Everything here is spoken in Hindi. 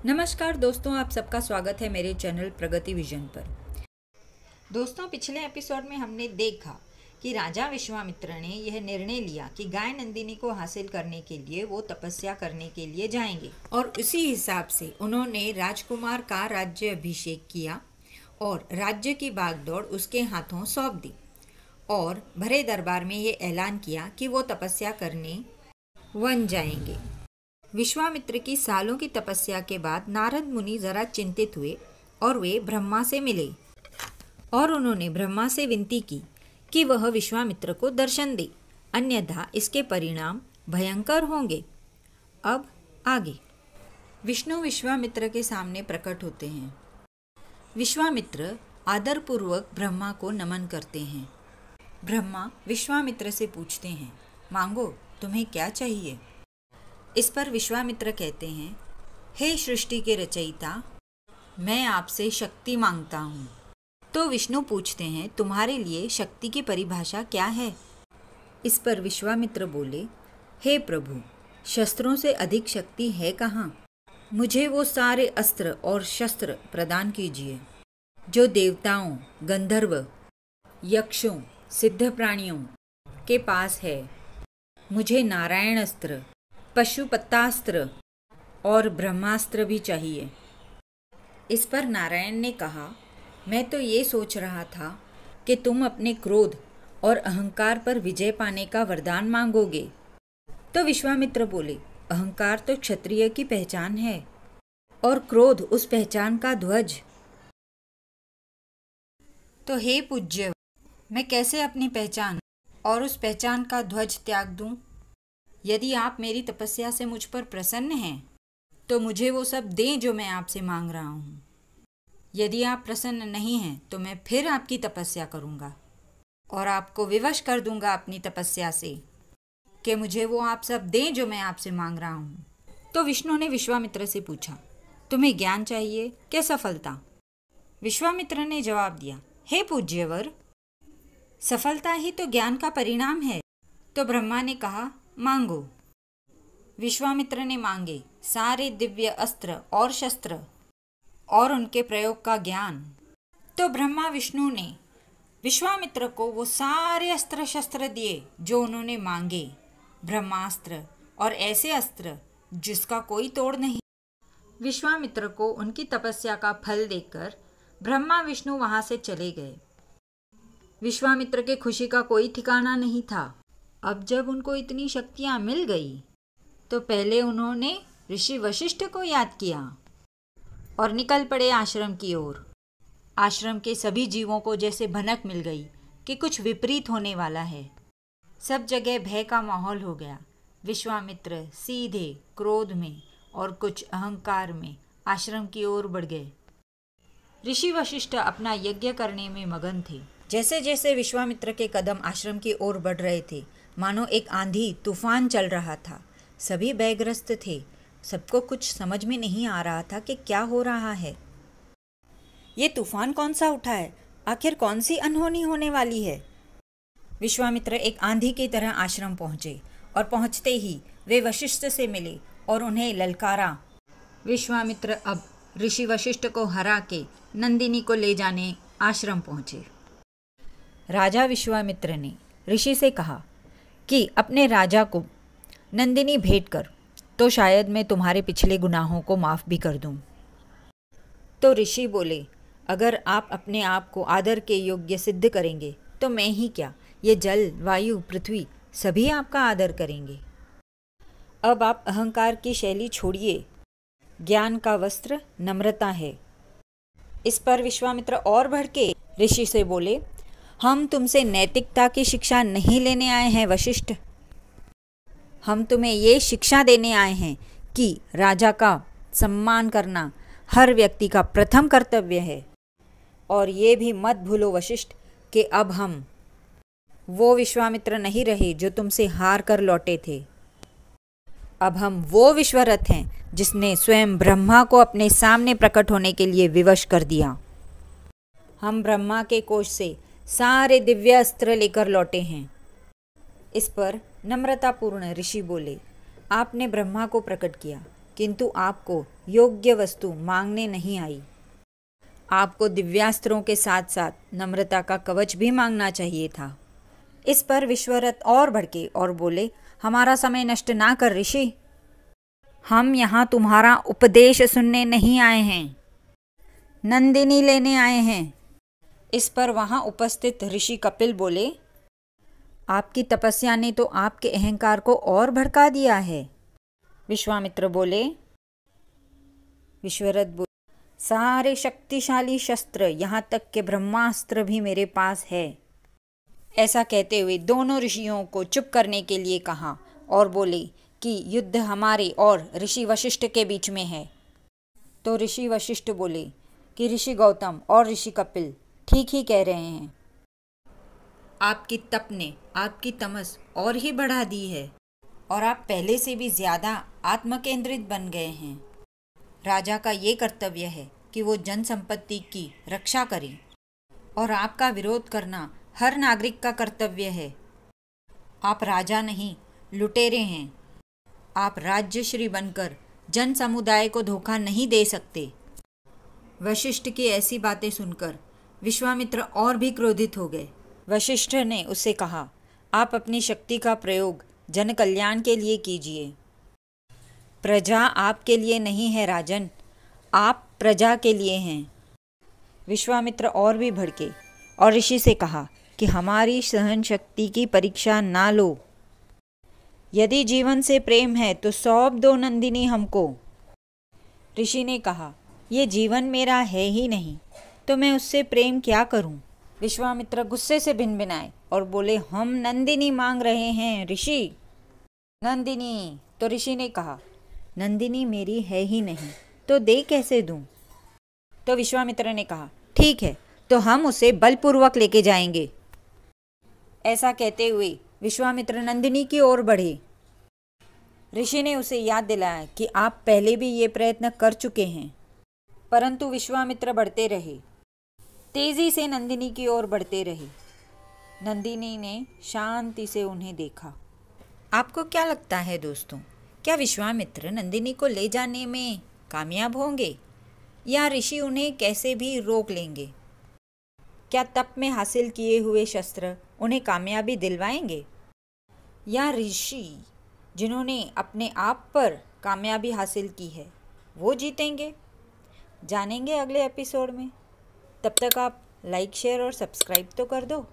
नमस्कार दोस्तों, आप सबका स्वागत है मेरे चैनल प्रगति विजन पर। दोस्तों, पिछले एपिसोड में हमने देखा कि राजा विश्वामित्र ने यह निर्णय लिया कि गाय नंदिनी को हासिल करने के लिए वो तपस्या करने के लिए जाएंगे और उसी हिसाब से उन्होंने राजकुमार का राज्य अभिषेक किया और राज्य की भागदौड़ उसके हाथों सौंप दी और भरे दरबार में ये ऐलान किया कि वो तपस्या करने वन जाएंगे। विश्वामित्र की सालों की तपस्या के बाद नारद मुनि जरा चिंतित हुए और वे ब्रह्मा से मिले और उन्होंने ब्रह्मा से विनती की कि वह विश्वामित्र को दर्शन दे, अन्यथा इसके परिणाम भयंकर होंगे। अब आगे विष्णु विश्वामित्र के सामने प्रकट होते हैं। विश्वामित्र आदरपूर्वक ब्रह्मा को नमन करते हैं। ब्रह्मा विश्वामित्र से पूछते हैं, मांगो, तुम्हें क्या चाहिए? इस पर विश्वामित्र कहते हैं, हे सृष्टि के रचयिता, मैं आपसे शक्ति मांगता हूँ। तो विष्णु पूछते हैं, तुम्हारे लिए शक्ति की परिभाषा क्या है? इस पर विश्वामित्र बोले, हे प्रभु, शस्त्रों से अधिक शक्ति है कहाँ? मुझे वो सारे अस्त्र और शस्त्र प्रदान कीजिए जो देवताओं, गंधर्व, यक्षों, सिद्ध प्राणियों के पास है। मुझे नारायण अस्त्र, पशुपतास्त्र और ब्रह्मास्त्र भी चाहिए। इस पर नारायण ने कहा, मैं तो ये सोच रहा था कि तुम अपने क्रोध और अहंकार पर विजय पाने का वरदान मांगोगे। तो विश्वामित्र बोले, अहंकार तो क्षत्रिय की पहचान है और क्रोध उस पहचान का ध्वज। तो हे पूज्य, मैं कैसे अपनी पहचान और उस पहचान का ध्वज त्याग दूं? यदि आप मेरी तपस्या से मुझ पर प्रसन्न हैं तो मुझे वो सब दें जो मैं आपसे मांग रहा हूँ। यदि आप प्रसन्न नहीं हैं तो मैं फिर आपकी तपस्या करूँगा और आपको विवश कर दूंगा अपनी तपस्या से कि मुझे वो आप सब दें जो मैं आपसे मांग रहा हूँ। तो विष्णु ने विश्वामित्र से पूछा, तुम्हें ज्ञान चाहिए क्या सफलता? विश्वामित्र ने जवाब दिया, हे पूज्यवर, सफलता ही तो ज्ञान का परिणाम है। तो ब्रह्मा ने कहा, मांगो। विश्वामित्र ने मांगे सारे दिव्य अस्त्र और शस्त्र और उनके प्रयोग का ज्ञान। तो ब्रह्मा विष्णु ने विश्वामित्र को वो सारे अस्त्र शस्त्र दिए जो उन्होंने मांगे, ब्रह्मास्त्र और ऐसे अस्त्र जिसका कोई तोड़ नहीं। विश्वामित्र को उनकी तपस्या का फल देकर ब्रह्मा विष्णु वहां से चले गए। विश्वामित्र के खुशी का कोई ठिकाना नहीं था। अब जब उनको इतनी शक्तियाँ मिल गई तो पहले उन्होंने ऋषि वशिष्ठ को याद किया और निकल पड़े आश्रम की ओर। आश्रम के सभी जीवों को जैसे भनक मिल गई कि कुछ विपरीत होने वाला है। सब जगह भय का माहौल हो गया। विश्वामित्र सीधे क्रोध में और कुछ अहंकार में आश्रम की ओर बढ़ गए। ऋषि वशिष्ठ अपना यज्ञ करने में मगन थे। जैसे जैसे विश्वामित्र के कदम आश्रम की ओर बढ़ रहे थे, मानो एक आंधी तूफान चल रहा था। सभी भयग्रस्त थे। सबको कुछ समझ में नहीं आ रहा था कि क्या हो रहा है। ये तूफान कौन सा उठा है? आखिर कौन सी अनहोनी होने वाली है? विश्वामित्र एक आंधी की तरह आश्रम पहुंचे और पहुंचते ही वे वशिष्ठ से मिले और उन्हें ललकारा। विश्वामित्र अब ऋषि वशिष्ठ को हरा के नंदिनी को ले जाने आश्रम पहुंचे। राजा विश्वामित्र ने ऋषि से कहा कि अपने राजा को नंदिनी भेंट कर तो शायद मैं तुम्हारे पिछले गुनाहों को माफ़ भी कर दूं। तो ऋषि बोले, अगर आप अपने आप को आदर के योग्य सिद्ध करेंगे तो मैं ही क्या, ये जल, वायु, पृथ्वी सभी आपका आदर करेंगे। अब आप अहंकार की शैली छोड़िए। ज्ञान का वस्त्र नम्रता है। इस पर विश्वामित्र और भड़के ऋषि से बोले, हम तुमसे नैतिकता की शिक्षा नहीं लेने आए हैं वशिष्ठ। हम तुम्हें ये शिक्षा देने आए हैं कि राजा का सम्मान करना हर व्यक्ति का प्रथम कर्तव्य है। और ये भी मत भूलो वशिष्ठ कि अब हम वो विश्वामित्र नहीं रहे जो तुमसे हार कर लौटे थे। अब हम वो विश्वरथ हैं जिसने स्वयं ब्रह्मा को अपने सामने प्रकट होने के लिए विवश कर दिया। हम ब्रह्मा के कोष से सारे दिव्य अस्त्र लेकर लौटे हैं। इस पर नम्रतापूर्ण ऋषि बोले, आपने ब्रह्मा को प्रकट किया किंतु आपको योग्य वस्तु मांगने नहीं आई। आपको दिव्यास्त्रों के साथ साथ नम्रता का कवच भी मांगना चाहिए था। इस पर विश्वरथ और भड़के और बोले, हमारा समय नष्ट ना कर ऋषि, हम यहाँ तुम्हारा उपदेश सुनने नहीं आए हैं, नंदिनी लेने आए हैं। इस पर वहां उपस्थित ऋषि कपिल बोले, आपकी तपस्या ने तो आपके अहंकार को और भड़का दिया है। विश्वामित्र बोले, विश्वरथ बोले, सारे शक्तिशाली शस्त्र यहाँ तक के ब्रह्मास्त्र भी मेरे पास है। ऐसा कहते हुए दोनों ऋषियों को चुप करने के लिए कहा और बोले कि युद्ध हमारे और ऋषि वशिष्ठ के बीच में है। तो ऋषि वशिष्ठ बोले कि ऋषि गौतम और ऋषि कपिल ठीक ही कह रहे हैं। आपकी तप ने आपकी तमस और ही बढ़ा दी है और आप पहले से भी ज्यादा आत्मकेंद्रित बन गए हैं। राजा का ये कर्तव्य है कि वो जन संपत्ति की रक्षा करे और आपका विरोध करना हर नागरिक का कर्तव्य है। आप राजा नहीं, लुटेरे हैं। आप राज्यश्री बनकर जन समुदाय को धोखा नहीं दे सकते। वशिष्ठ की ऐसी बातें सुनकर विश्वामित्र और भी क्रोधित हो गए। वशिष्ठ ने उससे कहा, आप अपनी शक्ति का प्रयोग जन कल्याण के लिए कीजिए। प्रजा आपके लिए नहीं है राजन, आप प्रजा के लिए हैं। विश्वामित्र और भी भड़के और ऋषि से कहा कि हमारी सहन शक्ति की परीक्षा ना लो। यदि जीवन से प्रेम है तो सौंप दो नंदिनी हमको। ऋषि ने कहा, ये जीवन मेरा है ही नहीं तो मैं उससे प्रेम क्या करूं? विश्वामित्र गुस्से से भिनभिनाए और बोले, हम नंदिनी मांग रहे हैं ऋषि। नंदिनी। तो ऋषि ने कहा, नंदिनी मेरी है ही नहीं तो दे कैसे दूं? तो विश्वामित्र ने कहा, ठीक है तो हम उसे बलपूर्वक लेके जाएंगे। ऐसा कहते हुए विश्वामित्र नंदिनी की ओर बढ़े। ऋषि ने उसे याद दिलाया कि आप पहले भी ये प्रयत्न कर चुके हैं, परंतु विश्वामित्र बढ़ते रहे, तेजी से नंदिनी की ओर बढ़ते रहे। नंदिनी ने शांति से उन्हें देखा। आपको क्या लगता है दोस्तों, क्या विश्वामित्र नंदिनी को ले जाने में कामयाब होंगे या ऋषि उन्हें कैसे भी रोक लेंगे? क्या तप में हासिल किए हुए शस्त्र उन्हें कामयाबी दिलवाएंगे या ऋषि जिन्होंने अपने आप पर कामयाबी हासिल की है वो जीतेंगे? जानेंगे अगले एपिसोड में। तब तक आप लाइक, शेयर और सब्सक्राइब तो कर दो।